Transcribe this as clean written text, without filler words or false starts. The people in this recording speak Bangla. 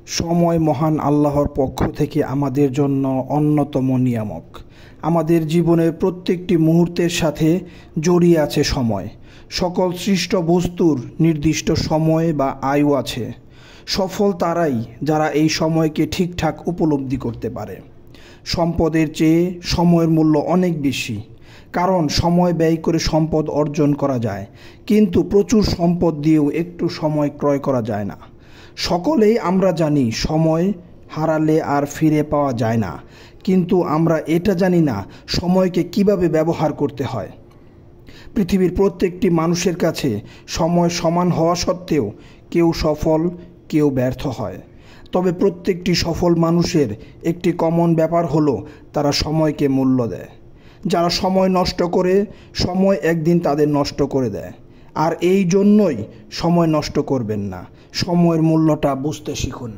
সময় মহান আল্লাহর পক্ষ থেকে আমাদের জন্য অন্যতম নিয়ামক। আমাদের জীবনের প্রত্যেকটি মুহূর্তের সাথে জড়িয়ে আছে সময়। সকল সৃষ্ট বস্তুর নির্দিষ্ট সময় বা আয়ু আছে। সফল তারাই যারা এই সময়কে ঠিকঠাক উপলব্ধি করতে পারে। সম্পদের চেয়ে সময়ের মূল্য অনেক বেশি, কারণ সময় ব্যয় করে সম্পদ অর্জন করা যায়, কিন্তু প্রচুর সম্পদ দিয়েও একটু সময় ক্রয় করা যায় না। সকলেই আমরা জানি সময় হারালে আর ফিরে পাওয়া যায় না, কিন্তু আমরা এটা জানি না সময়কে কিভাবে ব্যবহার করতে হয়। পৃথিবীর প্রত্যেকটি মানুষের কাছে সময় সমান হওয়া সত্ত্বেও কেউ সফল, কেউ ব্যর্থ হয়। তবে প্রত্যেকটি সফল মানুষের একটি কমন ব্যাপার হলো তারা সময়কে মূল্য দেয়। যারা সময় নষ্ট করে, সময় একদিন তাদের নষ্ট করে দেয়। আর এই জন্যই সময় নষ্ট করবেন না, সময়ের মূল্যটা বুঝতে শিখুন।